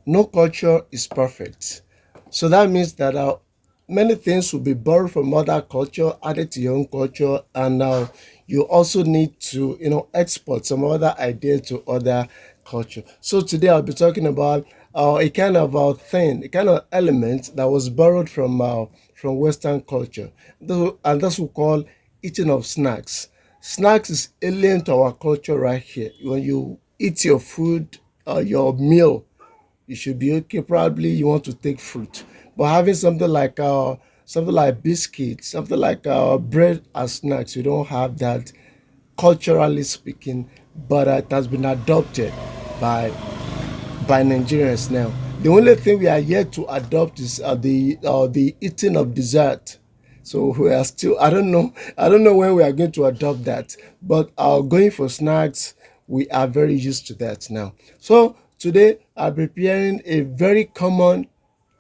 no culture is perfect. So that means that many things will be borrowed from other culture, added to your own culture, and you also need to, export some other ideas to other culture. So today I'll be talking about a kind of thing, a kind of element that was borrowed from Western culture, and that's what we call eating of snacks. Snacks is alien to our culture right here. When you eat your food, your meal, you should be okay. Probably you want to take fruit, but having something like biscuits, something like bread as snacks, you don't have that culturally speaking. But it has been adopted by Nigerians now. The only thing we are yet to adopt is the eating of dessert. So we are still. I don't know. I don't know when we are going to adopt that. But going for snacks, we are very used to that now. So today I'm preparing a very common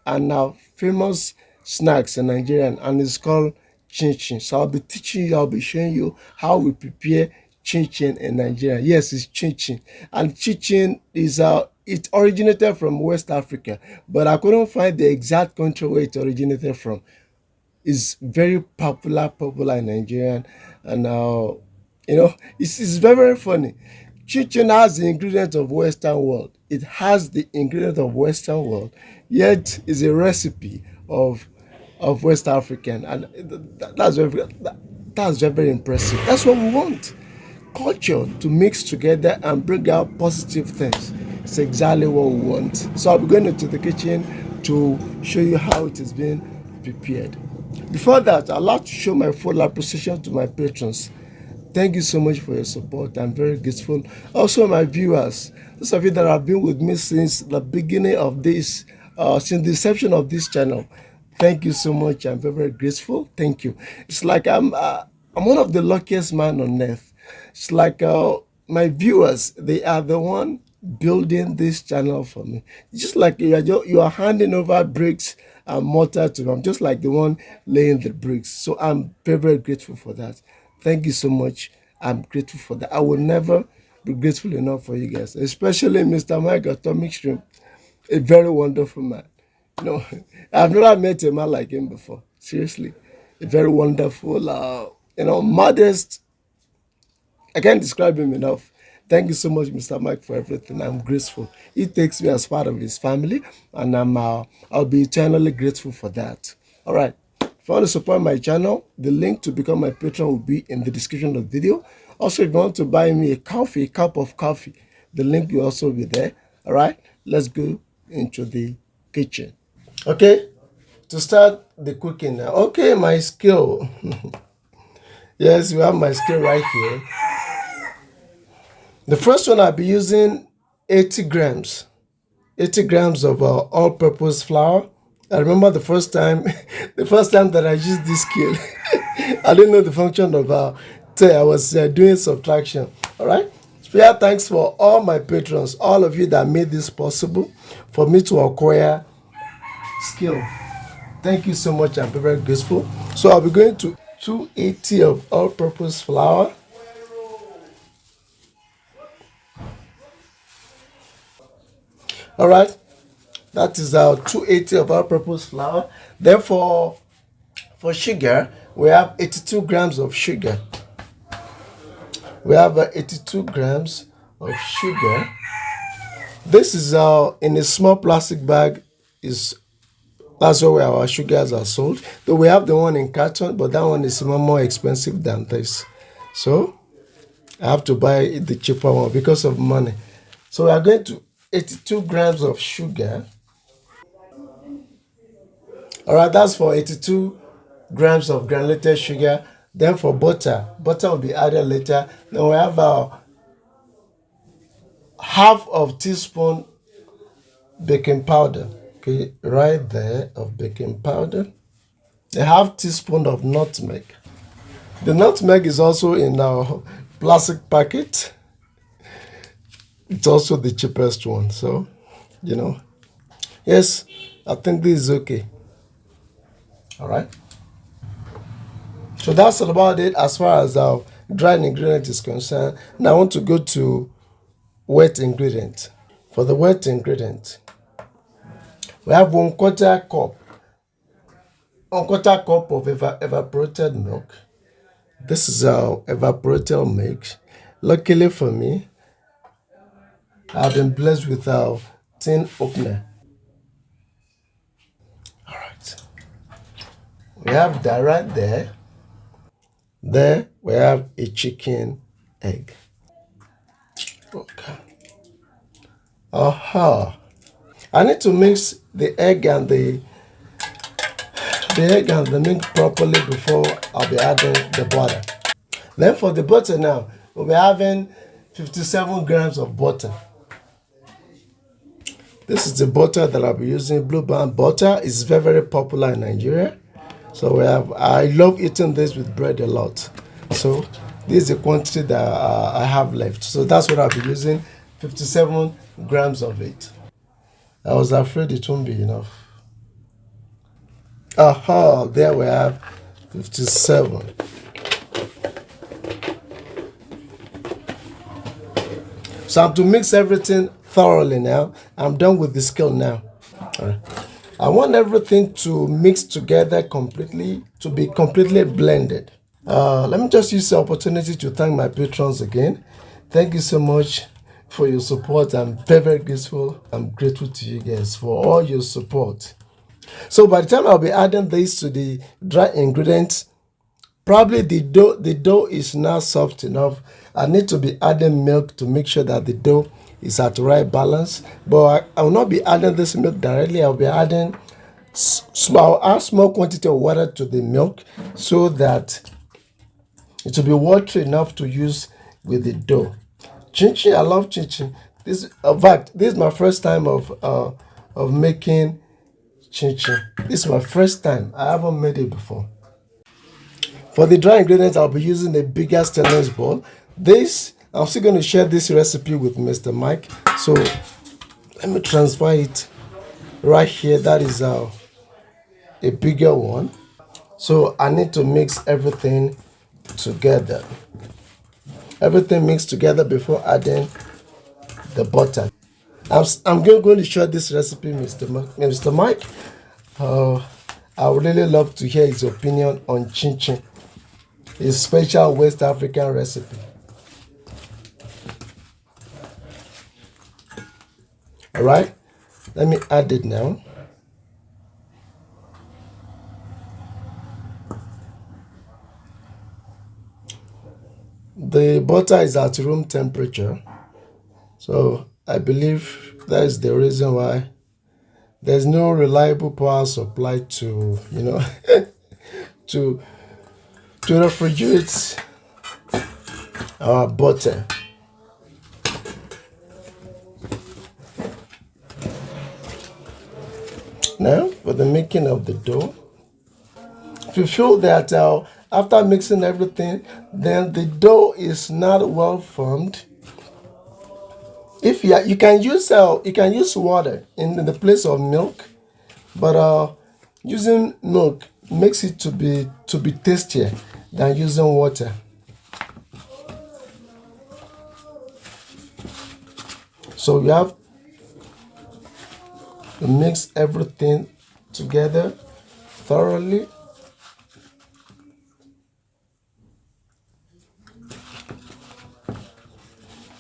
and famous snacks in Nigeria, and it's called chin chin. So I'll be teaching you, I'll be showing you how we prepare chin chin in Nigeria. Yes, it's chin chin, and chin chin is it originated from West Africa, but I couldn't find the exact country where it originated from. Is very popular in Nigeria, and it's very very funny. Chicken has the ingredient of Western world. It has the ingredient of Western world, yet is a recipe of West African, and that's very very impressive. That's what we want. Culture to mix together and bring out positive things. It's exactly what we want. So I'll be going into the kitchen to show you how it is being prepared. Before that, I'd like to show my full appreciation to my patrons. Thank you so much for your support. I'm very grateful. Also, my viewers, those of you that have been with me since the beginning of this, since the inception of this channel, thank you so much. I'm very, very grateful. Thank you. It's like I'm one of the luckiest man on earth. It's like my viewers, they are the one building this channel for me. Just like you are handing over bricks and mortar to me. I'm just like the one laying the bricks. So I'm very, very grateful for that. Thank you so much. I'm grateful for that. I will never be grateful enough for you guys, especially Mr. Mike Atomic Shrimp, a very wonderful man. You know, I've never met a man like him before. Seriously, a very wonderful, modest. I can't describe him enough. Thank you so much, Mr. Mike, for everything. I'm grateful. He takes me as part of his family, and I'll be eternally grateful for that. All right. If you want to support my channel, the link to become my patron will be in the description of the video. Also, if you want to buy me a cup of coffee, the link will also be there. All right. Let's go into the kitchen. Okay. To start the cooking now. Okay, my skill. Yes, we have my skill right here. The first one I'll be using 80 grams. 80 grams of all-purpose flour. I remember the first time, the first time that I used this skill, I didn't know the function of I was doing subtraction. All right. Special thanks for all my patrons, all of you that made this possible for me to acquire skill. Thank you so much. I'm very grateful. So I'll be going to 280 of all-purpose flour. All right. That is our 280 of all-purpose flour. Then for sugar, we have 82 grams of sugar. We have 82 grams of sugar. This is in a small plastic bag. That's where our sugars are sold. Though we have the one in carton, but that one is more expensive than this. So I have to buy the cheaper one because of money. So we are going to 82 grams of sugar. All right, that's for 82 grams of granulated sugar. Then for butter will be added later. Then we have half of teaspoon baking powder. Okay, right there of baking powder. A half teaspoon of nutmeg. The nutmeg is also in our plastic packet. It's also the cheapest one. So, yes, I think this is okay. All right. So that's all about it as far as our dry ingredient is concerned. Now I want to go to wet ingredient. For the wet ingredient, We have 1/4 cup of evaporated milk. This is our evaporated milk. Luckily for me, I've been blessed with our tin opener. All right, we have that right there. There we have a chicken egg. Okay. Aha. I need to mix the egg and the milk properly before I'll be adding the butter. Then for the butter now, we'll be having 57 grams of butter. This is the butter that I'll be using. Blue Band butter is very, very popular in Nigeria. So I love eating this with bread a lot. So this is the quantity that I have left. So that's what I'll be using, 57 grams of it. I was afraid it won't be enough. Aha, there we have 57. So I'm to mix everything thoroughly now. I'm done with the scale now. All right. I want everything to mix together completely, to be completely blended. Let me just use the opportunity to thank my patrons again. Thank you so much for your support. I'm very, very grateful. I'm grateful to you guys for all your support. So by the time I'll be adding this to the dry ingredients, probably the dough is now soft enough. I need to be adding milk to make sure that the dough is at the right balance. But I will not be adding this milk directly. I'll be adding small quantity of water to the milk so that it will be watery enough to use with the dough. Chin chin, I love chin chin. In fact, this is my first time of making chin chin. This is my first time. I haven't made it before. For the dry ingredients, I'll be using a bigger stainless bowl. I'm still going to share this recipe with Mr. Mike. So let me transfer it right here. That is a bigger one. So I need to mix everything together. Everything mixed together before adding the butter. I'm going to share this recipe, Mr. Mike. I would really love to hear his opinion on chin chin, his special West African recipe. All right, let me add it now. The butter is at room temperature, so I believe that is the reason why there's no reliable power supply to to refrigerate our butter. Now for the making of the dough, if you feel that after mixing everything, then the dough is not well formed, if you can use water in the place of milk, but using milk makes it to be tastier than using water. So you have to mix everything together thoroughly.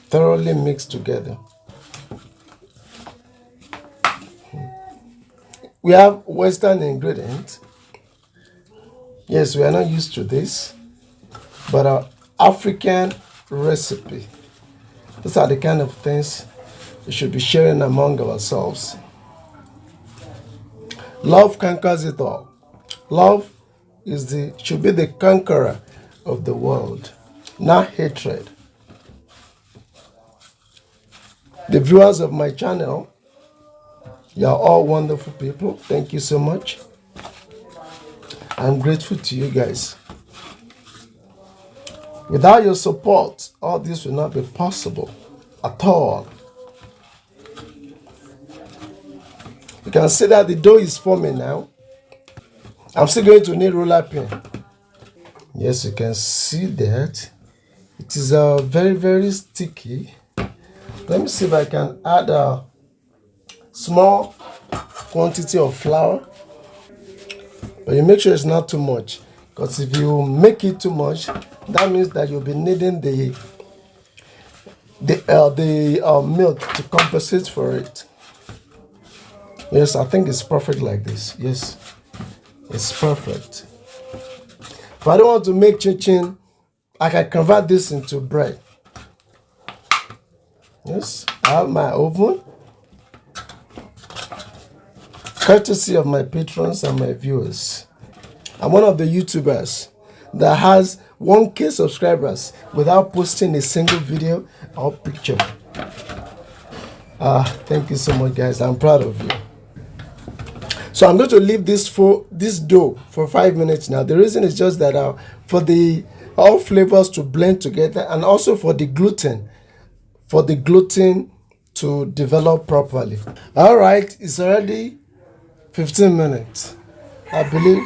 Thoroughly mixed together. We have Western ingredients. Yes, we are not used to this, but our African recipe. These are the kind of things we should be sharing among ourselves. Love conquers it all. Love should be the conqueror of the world, not hatred. The viewers of my channel, you are all wonderful people. Thank you so much. I'm grateful to you guys. Without your support, all this will not be possible at all. You can see that the dough is forming now. I'm still going to need roller pin. Yes, you can see that. It is very, very sticky. Let me see if I can add a small quantity of flour, but you make sure it's not too much, because if you make it too much, that means that you'll be needing the milk to compensate for it. Yes, I think it's perfect like this. Yes, it's perfect. If I don't want to make chin chin, I can convert this into bread. Yes, I have my oven, courtesy of my patrons and my viewers. I'm one of the YouTubers that has 1K subscribers without posting a single video or picture. Thank you so much, guys. I'm proud of you. So I'm going to leave this dough for 5 minutes now. The reason is just that for the all flavors to blend together, and also for the gluten to develop properly. All right, it's already 15 minutes. I believe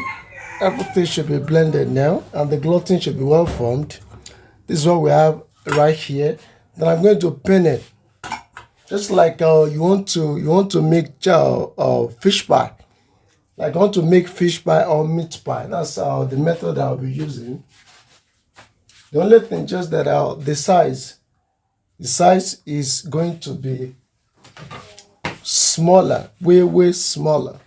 everything should be blended now, and the gluten should be well formed. This is what we have right here. Then I'm going to pin it, just like you want to make fish pie. Like I want to make fish pie or meat pie. That's the method I'll be using. The only thing just that the size is going to be smaller, way smaller.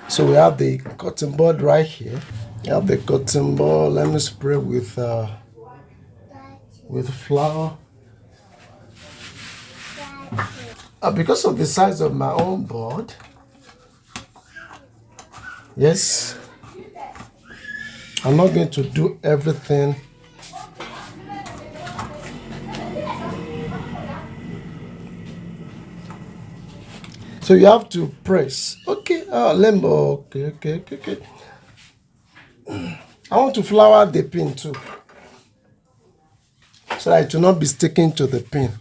So we have the cotton board right here. We have the cotton board. Let me spray with flour. Because of the size of my own board, yes, I'm not going to do everything. So you have to press. Okay, lembo. Okay. I want to flour the pin too, so that it will not be sticking to the pin.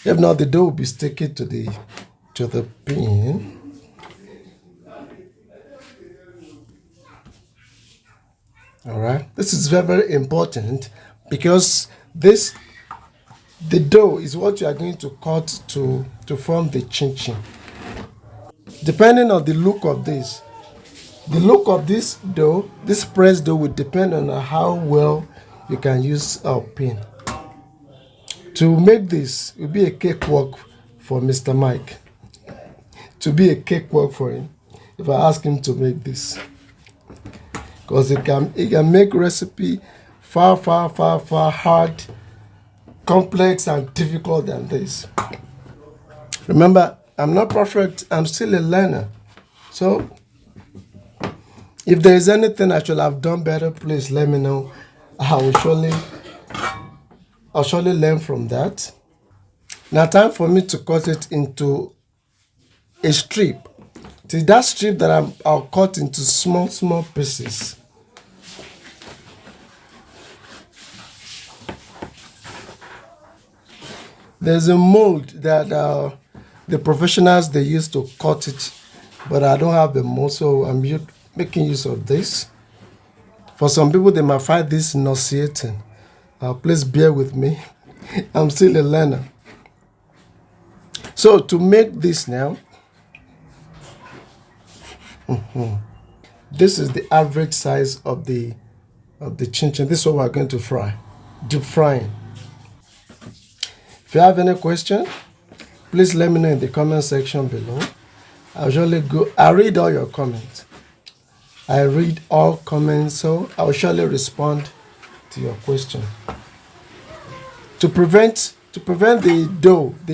If not, the dough will be sticking to the pin. All right, this is very important, because the dough is what you are going to cut to form the chin chin. Depending on the look of this dough, this pressed dough will depend on how well you can use a pin. To make this, it will be a cakewalk for Mr. Mike. To be a cakewalk for him, if I ask him to make this, because it can make recipe far hard, complex and difficult than this. Remember, I'm not perfect. I'm still a learner. So if there is anything I should have done better, please let me know. I'll surely learn from that. Now time for me to cut it into a strip. See that strip that I'll cut into small pieces. There's a mold that the professionals they use to cut it, but I don't have the mold, so I'm making use of this. For some people, they might find this nauseating. Please bear with me. I'm still a learner. So to make this now, this is the average size of the chin chin. This is what we're going to fry, deep frying. If you have any question, please let me know in the comment section below. I read all your comments. I read all comments, so I'll surely respond to your question. To prevent the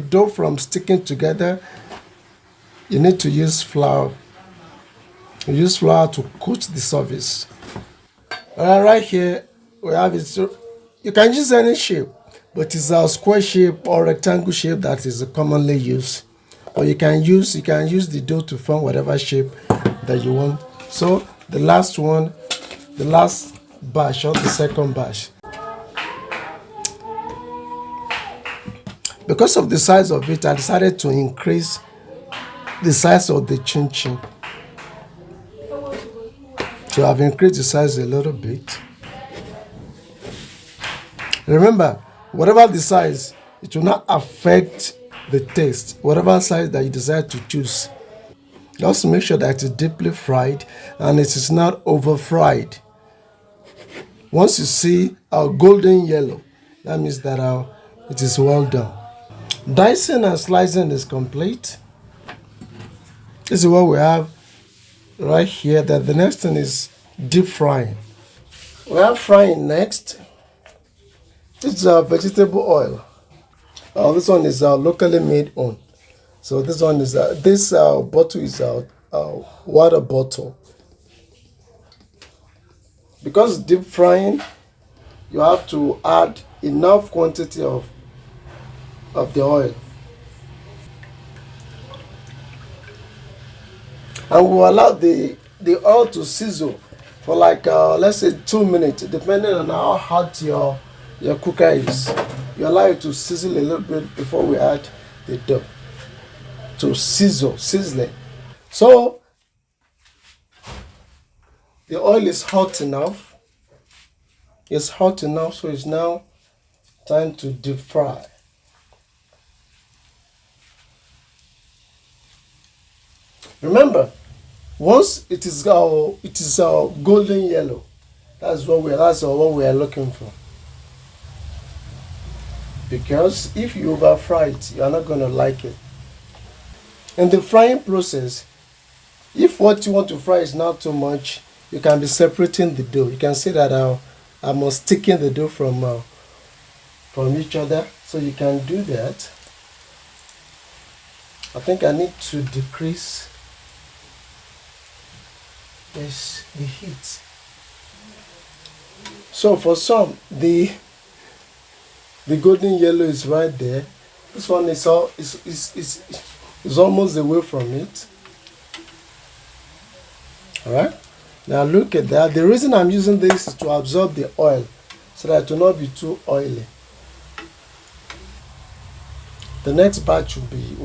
dough from sticking together, you need to use flour. You use flour to coat the surface. Right here we have it. So you can use any shape, but it's a square shape or rectangle shape that is commonly used. Or you can use the dough to form whatever shape that you want. So the last batch or the second batch. Because of the size of it, I decided to increase the size of the chin chin. So I've increased the size a little bit. Remember, whatever the size, it will not affect the taste, whatever size that you decide to choose. Just make sure that it's deeply fried and it is not over fried. Once you see a golden yellow, that means that it is well done. Dicing and slicing is complete. This is what we have right here. That the next thing is deep frying. We have frying next. This is vegetable oil. This one is locally made on. So this one is this bottle is a water bottle. Because deep frying, you have to add enough quantity of the oil. And we'll allow the oil to sizzle for like let's say 2 minutes, depending on how hot your cooker is. You allow it to sizzle a little bit before we add the dough to sizzling. So the oil is hot enough. It's hot enough, so it's now time to deep fry. Remember, once it is golden yellow, that's what we are looking for. Because if you over fry it, you are not going to like it. In the frying process, if what you want to fry is not too much, you can be separating the dough. You can see that I'm sticking the dough from each other, so you can do that. I think I need to decrease the heat. So for some, the golden yellow is right there. This one is almost away from it. All right. Now look at that. The reason I'm using this is to absorb the oil, so that it will not be too oily. The next batch will be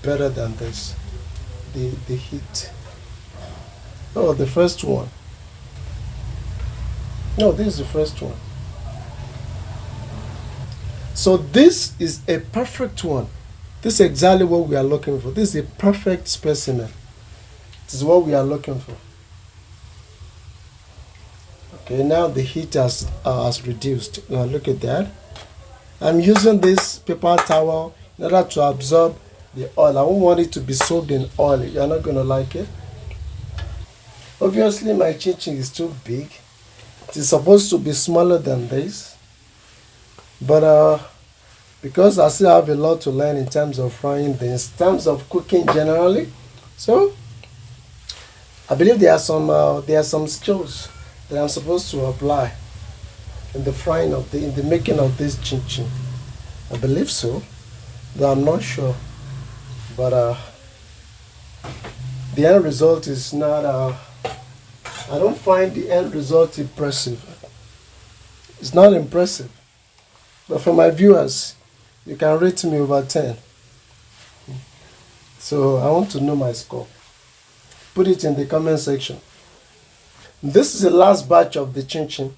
better than this. The heat. Oh, the first one. No, this is the first one. So this is a perfect one. This is exactly what we are looking for. This is a perfect specimen. This is what we are looking for. Okay, now the heat has reduced. Now look at that. I'm using this paper towel in order to absorb the oil. I don't want it to be soaked in oil. You're not going to like it. Obviously, my chin-chin is too big. It is supposed to be smaller than this. But because I still have a lot to learn in terms of frying things, in terms of cooking generally, so I believe there are some skills that I'm supposed to apply in the frying in the making of this chin-chin. I believe so, though I'm not sure. But the end result is not. I don't find the end result impressive. It's not impressive. But for my viewers, you can rate me over 10. So I want to know my score. Put it in the comment section. This is the last batch of the chin-chin.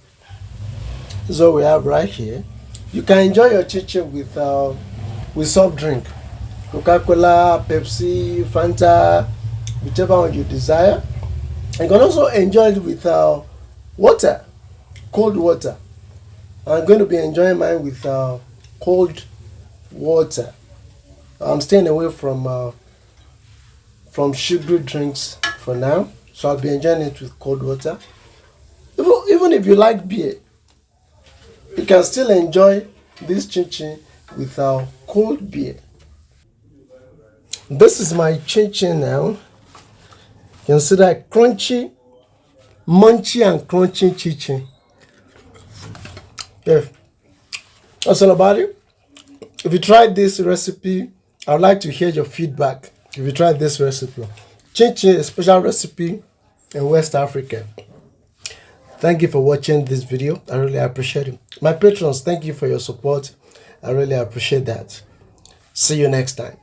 This is what we have right here. You can enjoy your chin-chin with soft drink. Coca-Cola, Pepsi, Fanta, whichever one you desire. You can also enjoy it with water, cold water. I'm going to be enjoying mine with cold water. I'm staying away from sugary drinks for now, so I'll be enjoying it with cold water. Even if you like beer, you can still enjoy this chin-chin with cold beer. This is my chin-chin now. You can see that crunchy, munchy and crunchy chin-chin. Yeah, that's all about it. If you tried this recipe, I would like to hear your feedback. If you tried this recipe, chin-chin is a special recipe in West Africa. Thank you for watching this video. I really appreciate it. My patrons, thank you for your support. I really appreciate that. See you next time.